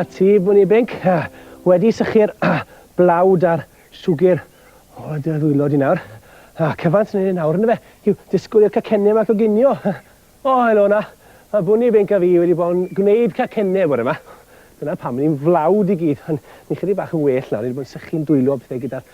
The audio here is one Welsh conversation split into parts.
Ti Bwni Binc, wedi sychu'r blawd a'r siwgr o dy ddwylo di nawr. Cyfant yn ei nawr yna fe, yw disgwyl i'r cacennau yma coginio. O, helo na, mae Bwni Binc a fi wedi bod yn gwneud cacennau bore yma. Dyna pam ni'n flawd i gyd, ond ni'n chydig bach yn well nawr, ni wedi bod yn sychu'n dwylo bethau gyda'r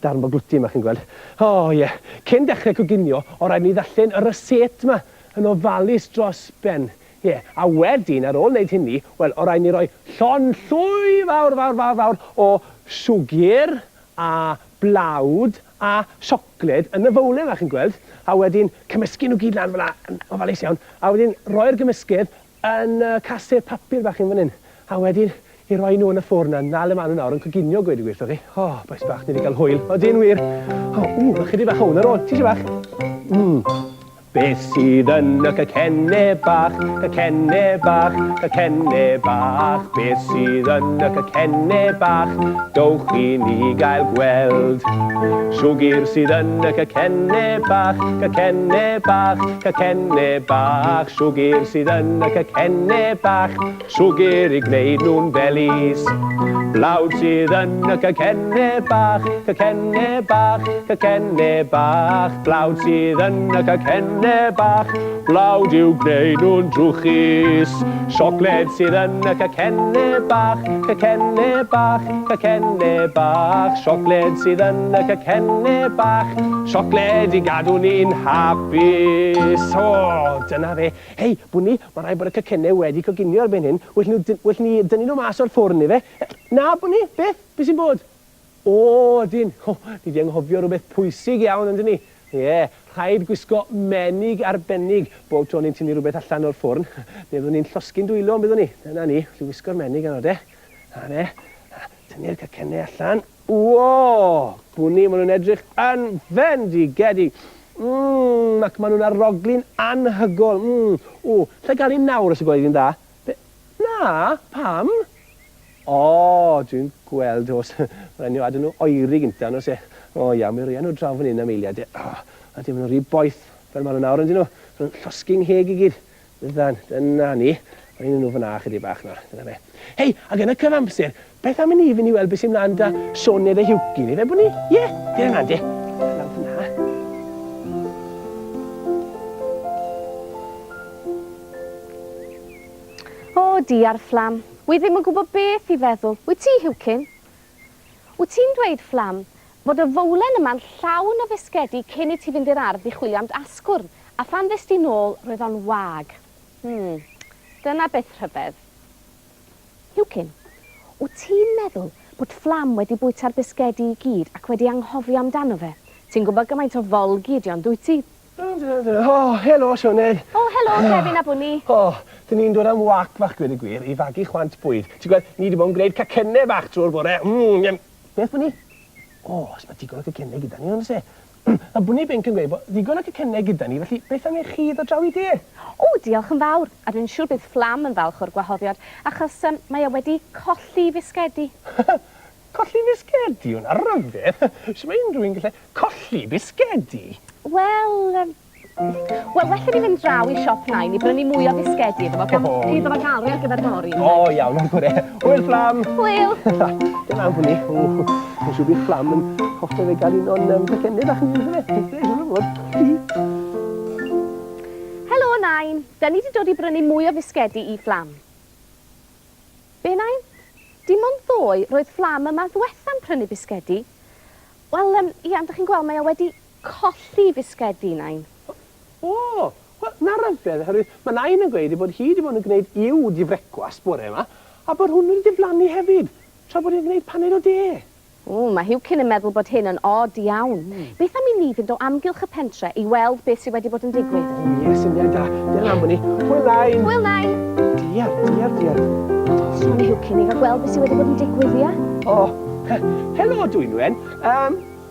darn o glwti yma chi'n gweld. O ie, cyn dechrau coginio, o rhaid ni ddallen y reset yma yn ofalus dros ben. Ie, a wedyn ar ôl wneud hynny, wel, o rhaid ni roi llon llwy fawr o siwgr a blawd a siocled yn y fowlen fach chi'n gweld, a wedyn cymysgu nhw gyd lan fel yn ofalus iawn, a wedyn roi'r gymysgedd yn casau papur fach yn fan hyn, a wedyn i roi nhw yn y ffwrn na le maen nhw nawr yn coginio gweud y gwirtho chi. O, boes bach, ni wedi cael hwyl. O, di'n wir. O, chydig bach hwn ar ôl. Ti eisiau bach? Beth sydd yn y cacennau bach, cacennau bach, cacennau bach. Beth sydd yn y cacennau bach, dowch i ni gael gweld. Siwgr sydd yn y cacennau bach, cacennau bach, cacennau bach. Siwgr sydd yn y cacennau bach, siwgr i gwneud nhw'n felis. Blawd sydd yn y cacennau bach, cacennau bach, cacennau bach. Blawd sydd yn y cacennau bach, blawd i'w gwneud nhw'n drwchus. Siocled sydd yn y cacennau bach, cacennau bach, cacennau bach. Siocled sydd yn y cacennau bach, siocled i gadw ni'n hapus. O, dyna fe. Hei, Bwni, mae rhaid bod y cacennau wedi coginio ar ben hyn. Wel ni dynnu nhw mas o'r ffwrn i fe. Na, Bwni, beth? Beth sy'n bod? O, dyn. Ni di anghofio rhywbeth pwysig iawn, yndyn ni? Ie, rhaid gwisgo menig arbennig bob tro ni'n tynnu rhywbeth allan o'r ffwrn. Ne byddwn ni'n llosgi'n dwylo, byddwn ni. Dyna ni, dwi'n gwisgo'r menig yno de. A ne, tynnu'r cacennau allan. Wo! Bwni, maen nhw'n edrych yn fendigedig. Ac maen nhw'n arroglin anhygol. Lle gael ni'n nawr os y gwaith i'n dda? Na, pam? O, dwi'n gweld os. Rhaid ni o adyn nhw oeri gynta, no se. O ia, mi rhaid nhw draw fan hyn am eiliad. A dim nhw'n rhy boeth fel maen nhw'n awr yn dyn nhw. Llosgi'n heg i gyd. Dyna ni. Rhaid nhw fyna chydig bach nawr. Dyna fe. Hei, ac yn y cyfamser, beth am i ni fynd i weld beth sy'n mlaen da Sioned a Hiwgi ni? Fe bod ni? Ie, dyna yna, de. Dyna fyna. O, diar Fflam. Wi ddim yn gwybod beth i feddwl. Wyt ti, Hiwcyn? Wyt ti'n dweud, Fflam, fod y fowlen yma'n llawn o fisgedi cyn i ti fynd i'r ardd i chwilio am asgwrn, a phan ddys ti nôl, roedd o'n wag. Dyna beth rhyfedd. Hiwcyn, wyt ti'n meddwl bod Fflam wedi bwyta'r bisgedi i gyd ac wedi anghofio amdano fe? Ti'n gwybod gymaint o folgi ydi ond dwyt ti? O, helo, Sioned. O, helo, Kevin a Bwni. O, dyn ni'n dod am wac fach gweud y gwir i fagu chwant bwyd. Ti'n gweld, ni wedi bod yn gwneud cacennau bach trwy'r bore. Beth Bwni? O, os mae digon o cacennau gyda ni, ond se. A Bwni Binc yn gweud bod digon o cacennau gyda ni, felly beth am eich chi ddod draw i de? O, diolch yn fawr. A dwi'n siŵr bydd Fflam yn falch o'r gwahoddiad, achos mae e wedi colli fisgedi. Colli fisgedi? Hwna rhyfedd. Sut mae unrhyw un gallu colli fisgedi? Wel, well, ni fynd draw i siop nain i brynu mwy o fisgedi iddo fo, gan iddo fo gael ar gyfer mori. O, iawn, mae'n gwrdd. Hwyl, Fflam! Hwyl! Dyna am Bwni. Mae'n siŵr bydd Fflam yn hoffo fe gael un o'n cacennau bach yn ddweud. Helo, nain. Da ni wedi dod i brynu mwy o fisgedi i Fflam. Be, nain? Dim ond ddoe roedd Fflam yma ddwetha'n prynu fisgedi. Wel, ia, ydych chi'n gweld, mae o wedi colli fisgedi, nain. O, wel, na rhyfedd, oherwydd mae nain yn gweud bod hi wedi bod yn gwneud uwd i frecwast bore yma, a bod hwn wedi diflannu hefyd, tra bod hi'n gwneud paned o de. O, mae Hiwcyn yn meddwl bod hyn yn od iawn. Beth am i ni fynd o amgylch y pentre i weld beth sydd wedi bod yn digwydd? Ie, syniad da. Dyna am Bwni. Hwyl nain. Hwyl nain. Diar. Sôn i Hiwcyn i gael gweld beth sydd wedi bod yn digwydd, ia? O, helo Dwynwen.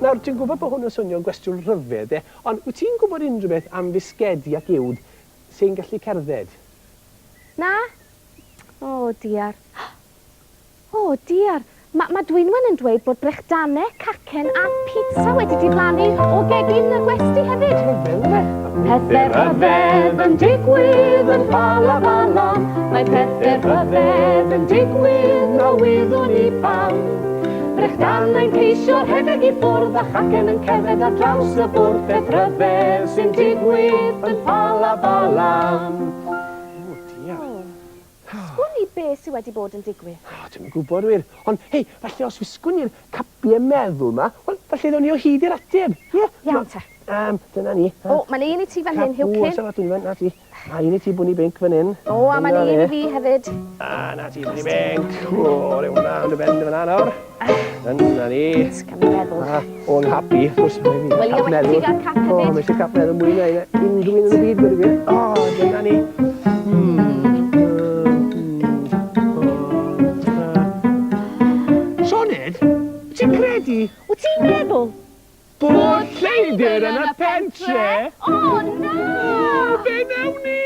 Nawr, ti'n gwybod bod hwn yn swnio'n gwestiwn rhyfedd, ond wyt ti'n gwybod unrhyw beth am fisgedi ac uwd sy'n gallu cerdded? Na? O, diar. O, diar. Mae Dwynwen yn dweud bod brechdannau, cacen a pizza wedi diflannu o gegin y gwesti hefyd. Pethau rhyfedd yn digwydd yn Ffalabalam. Mae pethau rhyfedd yn digwydd na wyddwn ni pam. Brechdan yn ceisio'r rhedeg I ffwrdd a chacen yn cerdded ar draws y bwrdd. Beth rhyfedd sy'n digwydd yn Ffalabalam. Sgwn I be sydd wedi bod yn digwydd? Dwi'n gwybod wir. Ond, hei, falle os wisgwn ni'r capiau meddwl ma, wel, falle ddwn ni o hyd i'r ateb. Iawn te. Dyna ni. O, mae'n un I ti fan hyn, Hywcyn. Oes, dwi'n fan, na ti. A un I ti Bwni Binc fan hyn. O, a mae'n un I fi hefyd. Na ti Bwni Binc. O, rew hwnna, yn y bend yma nawr. Dyna ni. Sgan I meddwl. O'n happy, wrth gwrs. Wel, I wedi ti gael cap hefyd. O, mae eisiau cap meddwl mwy na unrhyw un yn y byd, gwir. O, dyna ni. Sioned, ti'n credu? Wyt ti'n meddwl? Bod Lleidr yn y pentre? O, na! Be nawn ni?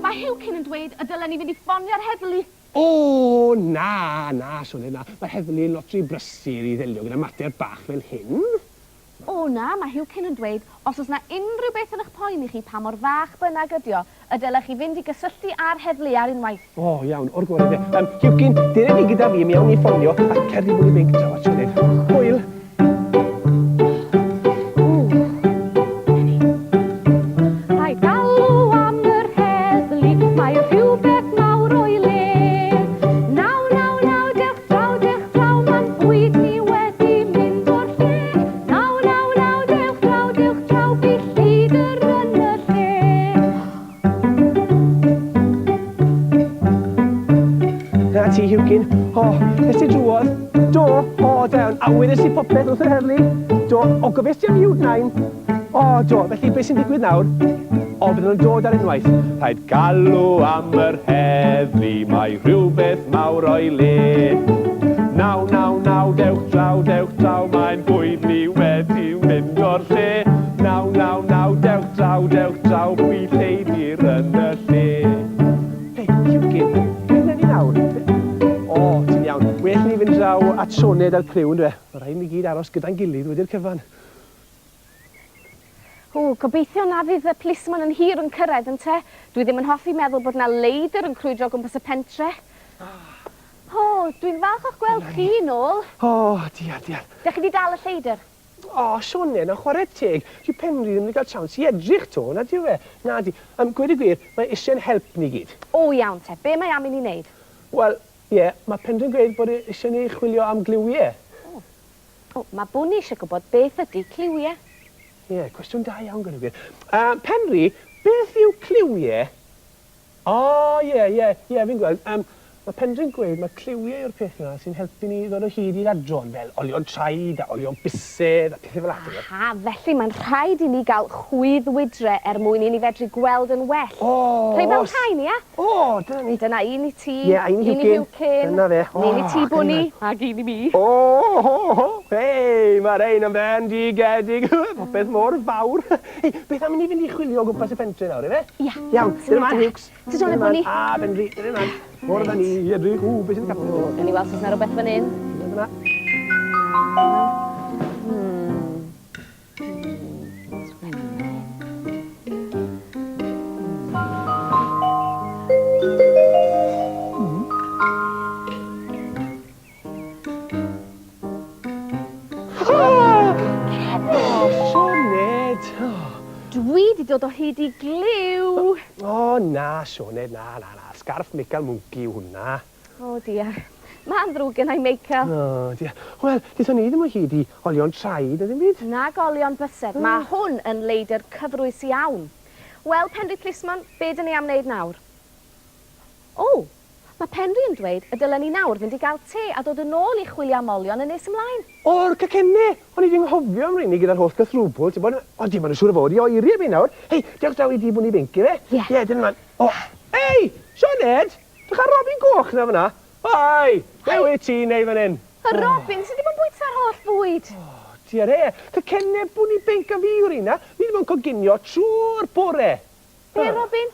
Mae Hywcyn yn dweud y dylen ni fynd I ffonio'r heddlu. O, na, Sioned, na. Mae heddlu lotri brysur I ddelio gyda mater bach fel hyn. O na, mae Hywcyn yn dweud, os oes na unrhyw beth yn eich poeni chi pa mor fach bynnag ydio, y dylech chi fynd I gysylltu ar heddlu ar unwaith. O, iawn, o'r gorau de. Hywcyn, dyn ni gyda fi mewn I ffonio a cerdi Bwni Binc draw at Sioned. Hwyl. Ti Hywcyn, nes ti drwodd? Do, dawn, a wedes I popeth wrth yr heddlu? Do, o gofes ti am Iwd 9? O, do, felly beth sy'n digwydd nawr? O, byddwn nhw'n dod ar unwaith. Rhaid galw am yr heddlu, mae rhywbeth mawr o'i le. Naw, dewch draw, mae'n bwyd ni wedi mynd o'r lle. Naw, dewch draw, bwyd Lleidr yn y lle. Hei, Hywcyn, beth ni nawr? O, ti'n iawn. Well ni fynd draw at Sioned a'r criw, ynddo fe? Mae rhaid ni gyd aros gyda'n gilydd wedi'r cyfan. O, gobeithio na fydd y plismon yn hir yn cyrraedd, yn te. Dwi ddim yn hoffi meddwl bod na Lleidr yn crwydro gwmpas y pentre. O, dwi'n falch o'ch gweld chi nôl. O, diar. Dych chi wedi dal y Lleidr? O, Sioned, na chwarae teg. Dyw Penri ddim wedi cael siawns I edrych to, na diw fe. Na di. Gweud y gwir, mae eisiau'n help ni gyd. O, iawn te. Be mae am I ni wneud? Wel, mae Penri'n gweud bod eisiau ni chwilio am gliwiau. O, mae Bwni eisiau gwybod beth ydy cliwiau. Cwestiwn da iawn gyda gwir. Penri, beth yw cliwiau? O, fi'n gweld. Mae Penri'n gweud mae cliwiau yw'r peth yna sy'n helpu ni ddod o hyd i'r adron fel olion traed a olion bused a pethau fel atyn. Ha, felly mae'n rhaid I ni gael chwyddwydre mwyn I ni fedru gweld yn well. Rhai fel rhain, ia? O, dyna ni. Dyna un I ti, un I Hywcyn. Dyna fe. Un I ti Bwni, ac un I mi. Hei, mae'r ein am ben digedig. Popeth mor fawr. Hei, beth am ni fynd I chwilio o gwmpas y pentre nawr, efe? Iawn, dyna man, Hughes. Sut o'n y Bwni? Penri, dyna man. Mwrdd ni, edrych, beth sy'n capel? Gawn ni weld os yna rhywbeth fan hyn. Dyna. Sioned! Dwi wedi dod o hyd I gliw. O, na, Sioned, na. Sgarff Michael Mwnci yw hwnna. O, diar. Mae'n ddrwg gennau Michael. O, diar. Wel, dithon ni ddim o hyd I olion traed, ydym byd? Na golion bysedd. Mae hwn yn Lleidr cyfrwys iawn. Wel, Penri Plismon, be dyn ni am wneud nawr? O, mae Penri yn dweud y dylen ni nawr fynd I gael te a dod yn ôl I chwilio am olion yn nes ymlaen. O'r Cacennau! O'n I ddim hofio am rheini gyda'r holl gythrwbl. Ti'n bod, o, dim ond yn siŵr o fod I oeri fi nawr. Hei, diolch draw I di Bwni Binc, ife? Ie, dyna man. O, hei, Sioned! Dych ar Robin Goch na fyna? Oi, be wyt ti'n neud fan hyn? Y Robin, sydd ddim yn bwyta'r holl fwyd. O, diar Cacennau Bwni Binc a fi yw'r una. Fi ddim yn coginio trwy'r bore. Be, Robin?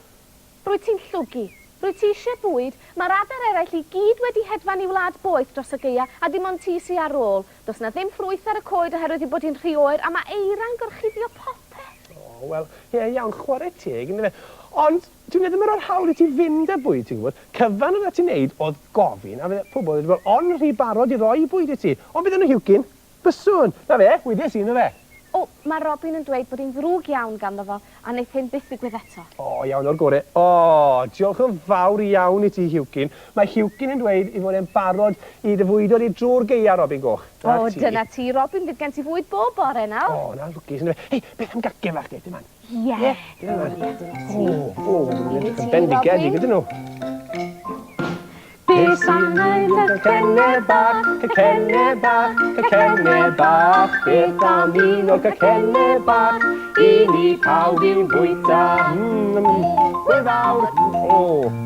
Rwyt ti'n llwgu. Rwyt ti eisiau bwyd. Mae'r adar eraill I gyd wedi hedfan I wlad boeth dros y geia a dim ond ti sy ar ôl. Does na ddim ffrwyth ar y coed oherwydd I bod hi'n rhy oer a mae eira'n gorchuddio popeth. O, wel, iawn, chwarae teg, ynddo fe. Ond, dwi'n meddwl mae'r hawl i ti fynd â bwyd, ti'n gwybod? Cyfan oedd ti'n neud oedd gofyn, a fydde pobl wedi bod on rhy barod i roi bwyd i ti. Ond bydd yn y hiwcyn, byswn. Na fe, wydiau sy'n o fe. O, mae Robin yn dweud bod hi'n ddrwg iawn ganddo fo, a wneith hyn byth ddigwydd eto. O, iawn o'r gore. O, diolch yn fawr iawn i ti, Hiwcyn. Mae Hiwcyn yn dweud i fod e'n barod i dyfwydo i drwy'r geia, Robin Goch. O, dyna ti, Robin, bydd gen ti fwyd bob bore nawr. O, na, lwcus yn dweud. Hei, beth am gacau fach, dim man? Ie. O, bendigedig ydyn nhw. Beth am ein Cacennau bach, cacennau bach, cacennau bach. Beth am un o'r cacennau bach, i ni pawb i'n bwyta. Hwyl fawr. O.